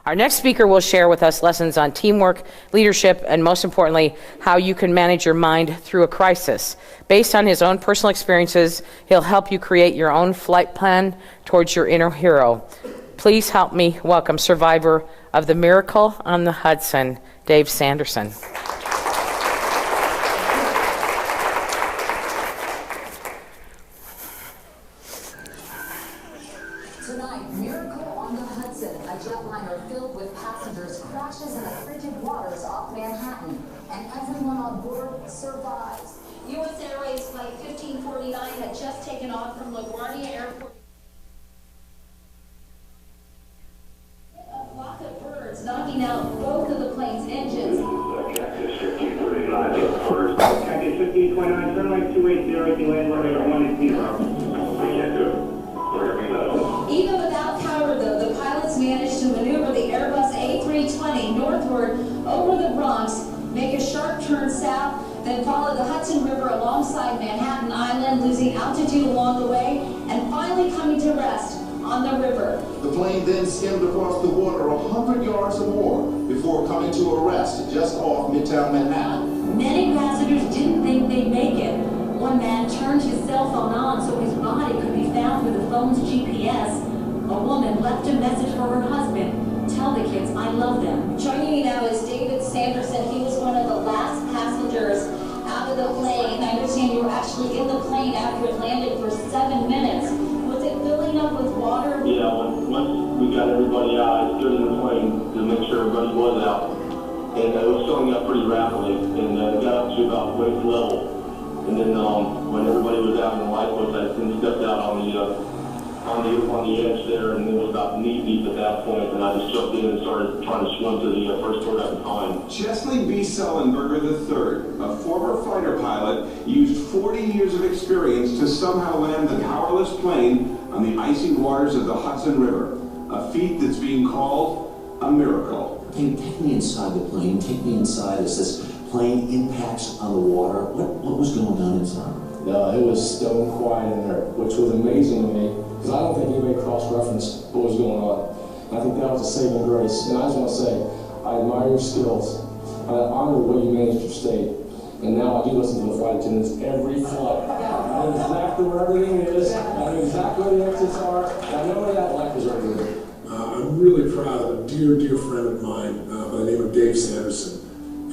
Our next speaker will share with us lessons on teamwork, leadership, and most importantly, how you can manage your mind through a crisis. Based on his own personal experiences, he'll help you create your own flight plan towards your inner hero. Please help me welcome survivor of the Miracle on the Hudson, Dave Sanderson. Tonight, Miracle on the Hudson, a jetliner filled with passengers crashes in the frigid waters off Manhattan, and everyone on board survives. U.S. Airways Flight 1549 had just taken off from LaGuardia Airport. A flock of birds knocking out both of the plane's engines. Cactus 1549, Cactus 1529, turn right 280, you land runway 10. I can't do it. Even without power, though, the pilots managed to maneuver the Airbus A320 northward over the Bronx, make a sharp turn south, then follow the Hudson River alongside Manhattan Island, losing altitude along the way, and finally coming to rest on the river. The plane then skimmed across the water 100 yards or more before coming to a rest just off Midtown Manhattan. Many passengers didn't think they'd make it. One man turned his cell phone on so his body could be found with the phone's GPS. A woman left a message for her husband. Tell the kids I love them. Joining me now is David Sanderson. He was one of the last passengers out of the plane. I understand you were actually in the plane after it landed for 7 minutes. Was it filling up with water? Yeah, once we got everybody out, I stood in the plane to make sure everybody was out. And it was filling up pretty rapidly, and it got up to about waist level. And then when everybody was out in the lifeboats, I then stepped out on the edge there, and it was about knee deep at that point, and I just jumped in and started trying to swim to the first port I could find. Chesley B. Sullenberger III, a former fighter pilot, used 40 years of experience to somehow land the powerless plane on the icy waters of the Hudson River, a feat that's being called a miracle. Take me inside the plane, take me inside as this plane impacts on the water. What was going on inside? No, it was stone quiet in there, which was amazing to me, because I don't think anybody cross-referenced what was going on. And I think that was a saving grace. And I just want to say, I admire your skills. I honor the way you managed your state. And now I do listen to the flight attendants every flight. I know exactly where everything is. I know exactly where the exits are. I know where that life is right there. I'm really proud of a dear, dear friend of mine by the name of Dave Sanderson.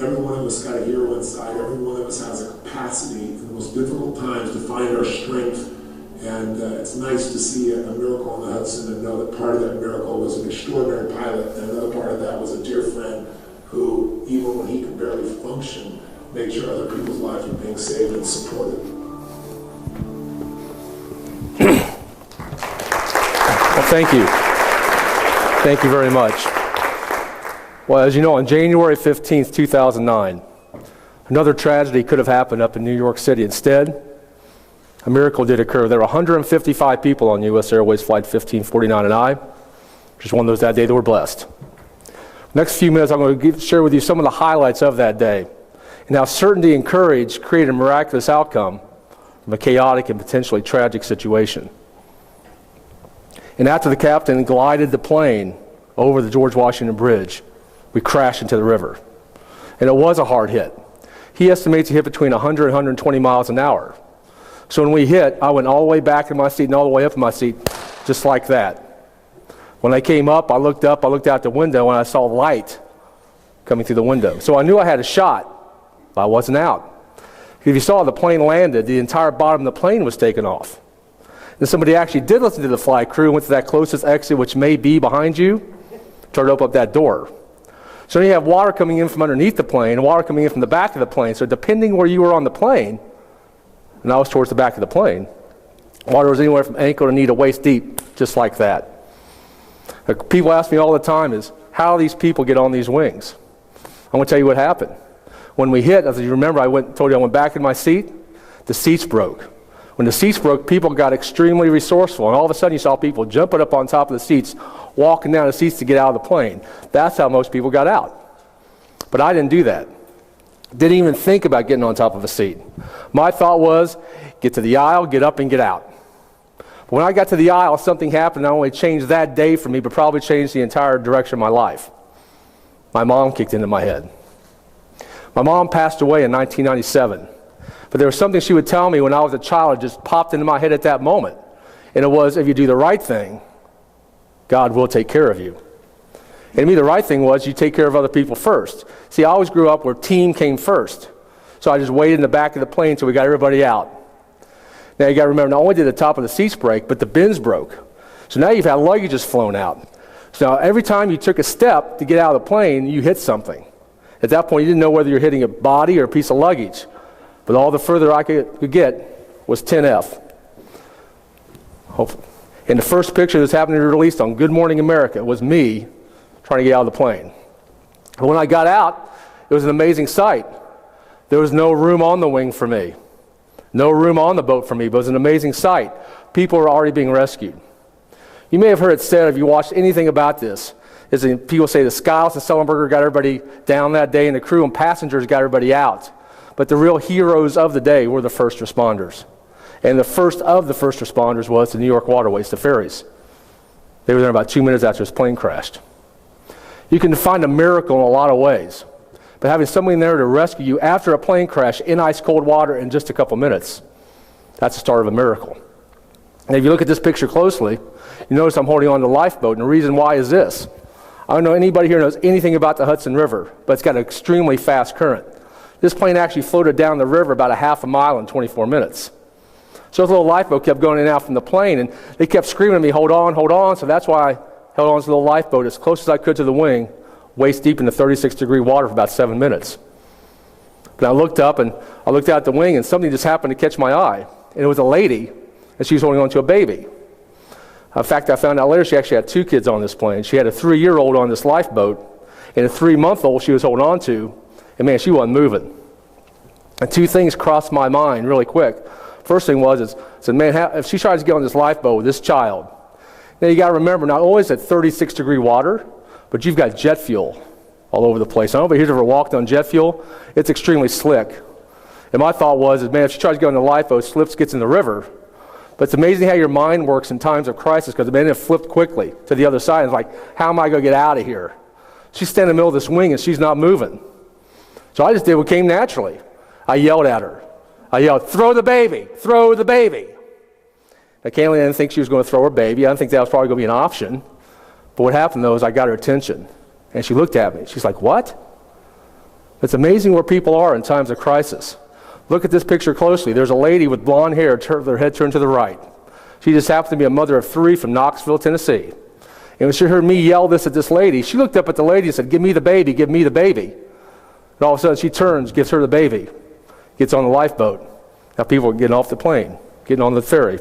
Every one of us got a hero inside. Every one of us has a capacity in the most difficult times to find our strength. And it's nice to see a miracle on the Hudson and know that part of that miracle was an extraordinary pilot, and another part of that was a dear friend who, even when he could barely function, made sure other people's lives were being saved and supported. Well, thank you. Thank you very much. Well, as you know, on January 15th, 2009, another tragedy could have happened up in New York City. Instead, a miracle did occur. There were 155 people on U.S. Airways Flight 1549, and I, just one of those that day that were blessed. Next few minutes, I'm going to share with you some of the highlights of that day and how certainty and courage created a miraculous outcome from a chaotic and potentially tragic situation. And after the captain glided the plane over the George Washington Bridge, we crashed into the river. And it was a hard hit. He estimates it hit between 100 and 120 miles an hour. So when we hit, I went all the way back in my seat and all the way up in my seat, just like that. When I came up, I looked out the window, and I saw light coming through the window. So I knew I had a shot, but I wasn't out. If you saw the plane landed, the entire bottom of the plane was taken off. And somebody actually did listen to the flight crew, went to that closest exit, which may be behind you, tried to open up that door. So you have water coming in from underneath the plane, and water coming in from the back of the plane. So depending where you were on the plane, and I was towards the back of the plane, water was anywhere from ankle to knee to waist deep, just like that. People ask me all the time is, how do these people get on these wings? I'm going to tell you what happened. When we hit, as you remember, I went back in my seat, the seats broke. When the seats broke, people got extremely resourceful, and all of a sudden you saw people jumping up on top of the seats, walking down the seats to get out of the plane. That's how most people got out. But I didn't do that. Didn't even think about getting on top of a seat. My thought was, get to the aisle, get up and get out. But when I got to the aisle, something happened. Not only changed that day for me, but probably changed the entire direction of my life. My mom kicked into my head. My mom passed away in 1997. But there was something she would tell me when I was a child that just popped into my head at that moment. And it was, if you do the right thing, God will take care of you. And to me, the right thing was you take care of other people first. See, I always grew up where team came first. So I just waited in the back of the plane until we got everybody out. Now you got to remember, not only did the top of the seats break, but the bins broke. So now you've had luggage just flown out. So now every time you took a step to get out of the plane, you hit something. At that point, you didn't know whether you're hitting a body or a piece of luggage. But all the further I could get was 10F. Hopefully. And the first picture that's happened to be released on Good Morning America was me trying to get out of the plane. But when I got out, it was an amazing sight. There was no room on the wing for me. No room on the boat for me, but it was an amazing sight. People were already being rescued. You may have heard it said, if you watched anything about this, is that people say the Skiles and Sullenberger got everybody down that day, and the crew and passengers got everybody out. But the real heroes of the day were the first responders. And the first of the first responders was the New York waterways, the ferries. They were there about 2 minutes after this plane crashed. You can find a miracle in a lot of ways. But having somebody there to rescue you after a plane crash in ice cold water in just a couple minutes, that's the start of a miracle. And if you look at this picture closely, you notice I'm holding on to the lifeboat, and the reason why is this. I don't know anybody here knows anything about the Hudson River, but it's got an extremely fast current. This plane actually floated down the river about a half a mile in 24 minutes. So this little lifeboat kept going in and out from the plane, and they kept screaming at me, hold on, so that's why I held on to the little lifeboat as close as I could to the wing, waist deep in the 36-degree water for about 7 minutes. But I looked up, and I looked out the wing, and something just happened to catch my eye, and it was a lady, and she was holding on to a baby. In fact, I found out later she actually had 2 kids on this plane. She had a 3-year-old on this lifeboat, and a 3-month-old she was holding on to, and man, she wasn't moving. And 2 things crossed my mind really quick. First thing was, I said, man, if she tries to get on this lifeboat with this child, now you got to remember, not only is it 36-degree water, but you've got jet fuel all over the place. I don't know if here's ever walked on jet fuel. It's extremely slick. And my thought was, man, if she tries to get on the lifeboat, slips, gets in the river. But it's amazing how your mind works in times of crisis, because man, it flipped quickly to the other side. It's like, how am I going to get out of here? She's standing in the middle of this wing, and she's not moving. So I just did what came naturally. I yelled at her. I yelled, throw the baby, throw the baby. Now, Kaylee didn't think she was going to throw her baby. I didn't think that was probably going to be an option. But what happened, though, is I got her attention. And she looked at me. She's like, what? It's amazing where people are in times of crisis. Look at this picture closely. There's a lady with blonde hair, their head turned to the right. She just happened to be a mother of 3 from Knoxville, Tennessee. And when she heard me yell this at this lady, she looked up at the lady and said, give me the baby, give me the baby. And all of a sudden she turns, gives her the baby, gets on the lifeboat. Now people are getting off the plane, getting on the ferry.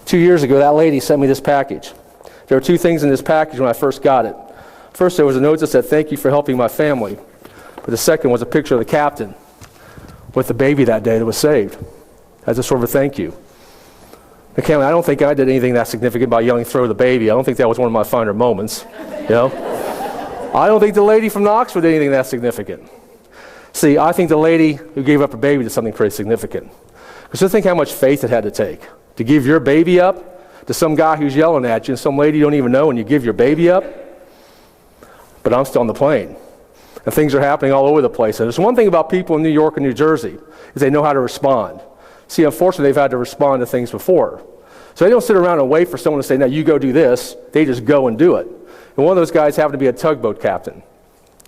2 years ago, that lady sent me this package. There were 2 things in this package when I first got it. First, there was a note that said, thank you for helping my family. But the second was a picture of the captain with the baby that day that was saved, as a sort of a thank you. Now, Cameron, I don't think I did anything that significant by yelling, throw the baby. I don't think that was one of my finer moments. You know? I don't think the lady from Knoxville did anything that significant. See, I think the lady who gave up her baby did something pretty significant. Because just think how much faith it had to take to give your baby up to some guy who's yelling at you and some lady you don't even know, and you give your baby up. But I'm still on the plane. And things are happening all over the place. And there's one thing about people in New York and New Jersey, is they know how to respond. See, unfortunately, they've had to respond to things before. So they don't sit around and wait for someone to say, now you go do this. They just go and do it. And one of those guys happened to be a tugboat captain.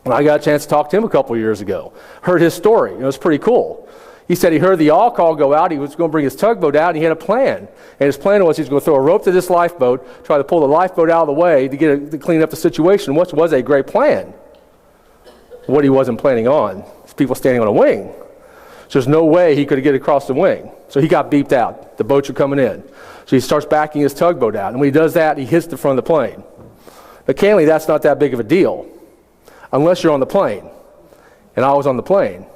And I got a chance to talk to him a couple of years ago. Heard his story. It was pretty cool. He said he heard the all call go out. He was going to bring his tugboat out, and he had a plan. And his plan was he was going to throw a rope to this lifeboat, try to pull the lifeboat out of the way to clean up the situation, which was a great plan. What he wasn't planning on is people standing on a wing. So there's no way he could get across the wing. So he got beeped out. The boats are coming in. So he starts backing his tugboat out. And when he does that, he hits the front of the plane. Mechanically, that's not that big of a deal, unless you're on the plane. And I was on the plane.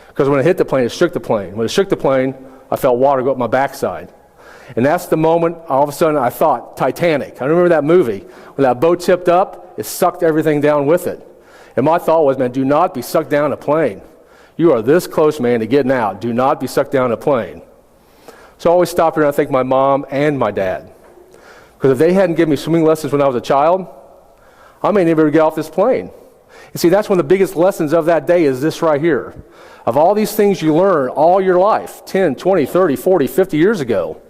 Because when it hit the plane, it shook the plane. When it shook the plane, I felt water go up my backside. And that's the moment, all of a sudden, I thought, Titanic. I remember that movie. When that boat tipped up, it sucked everything down with it. And my thought was, man, do not be sucked down a plane. You are this close, man, to getting out. Do not be sucked down a plane. So I always stop here and I thank my mom and my dad. Because if they hadn't given me swimming lessons when I was a child, I may never get off this plane. You see, that's one of the biggest lessons of that day is this right here. Of all these things you learn all your life, 10, 20, 30, 40, 50 years ago,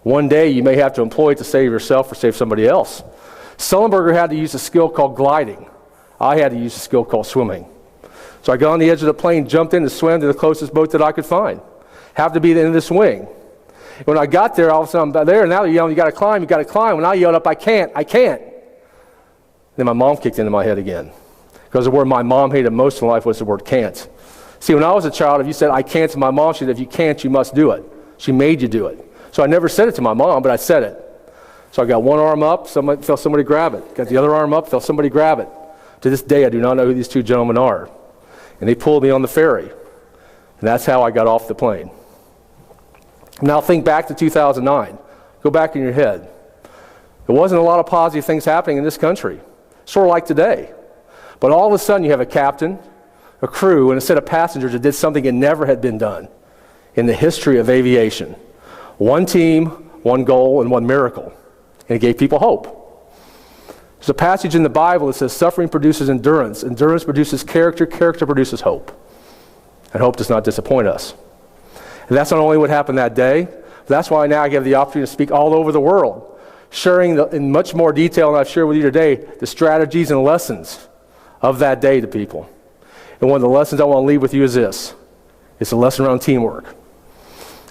one day you may have to employ it to save yourself or save somebody else. Sullenberger had to use a skill called gliding. I had to use a skill called swimming. So I got on the edge of the plane, jumped in and swam to the closest boat that I could find. Happened to be the end of the swing. When I got there, all of a sudden I'm there, and now they're yelling, you got to climb, you got to climb. When I yelled up, I can't. Then my mom kicked into my head again. Because the word my mom hated most in life was the word can't. See, when I was a child, if you said, I can't to my mom, she said, if you can't, you must do it. She made you do it. So I never said it to my mom, but I said it. So I got one arm up, felt somebody grab it. Got the other arm up, felt somebody grab it. To this day, I do not know who these two gentlemen are. And they pulled me on the ferry. And that's how I got off the plane. Now think back to 2009. Go back in your head. There wasn't a lot of positive things happening in this country. Sort of like today. But all of a sudden you have a captain, a crew, and a set of passengers that did something that never had been done in the history of aviation. One team, one goal, and one miracle. And it gave people hope. There's a passage in the Bible that says suffering produces endurance. Endurance produces character. Character produces hope. And hope does not disappoint us. And that's not only what happened that day, but that's why now I get the opportunity to speak all over the world, sharing in much more detail than I've shared with you today, the strategies and lessons of that day to people. And one of the lessons I want to leave with you is this. It's a lesson around teamwork.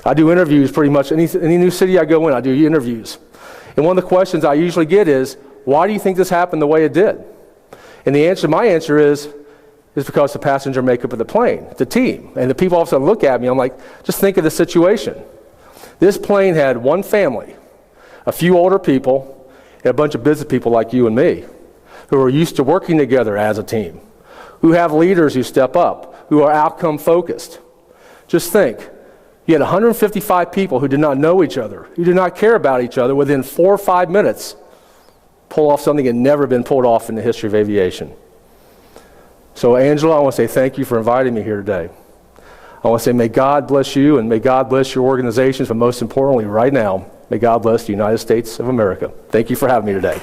I do interviews pretty much. Any new city I go in, I do interviews. And one of the questions I usually get is, why do you think this happened the way it did? And my answer is because the passenger makeup of the plane, the team. And the people all of a sudden look at me, I'm like, just think of the situation. This plane had one family, a few older people, and a bunch of business people like you and me, who are used to working together as a team, who have leaders who step up, who are outcome focused. Just think, you had 155 people who did not know each other, who did not care about each other, within 4 or 5 minutes, pull off something that had never been pulled off in the history of aviation. So Angela, I want to say thank you for inviting me here today. I want to say may God bless you and may God bless your organizations, but most importantly right now, may God bless the United States of America. Thank you for having me today.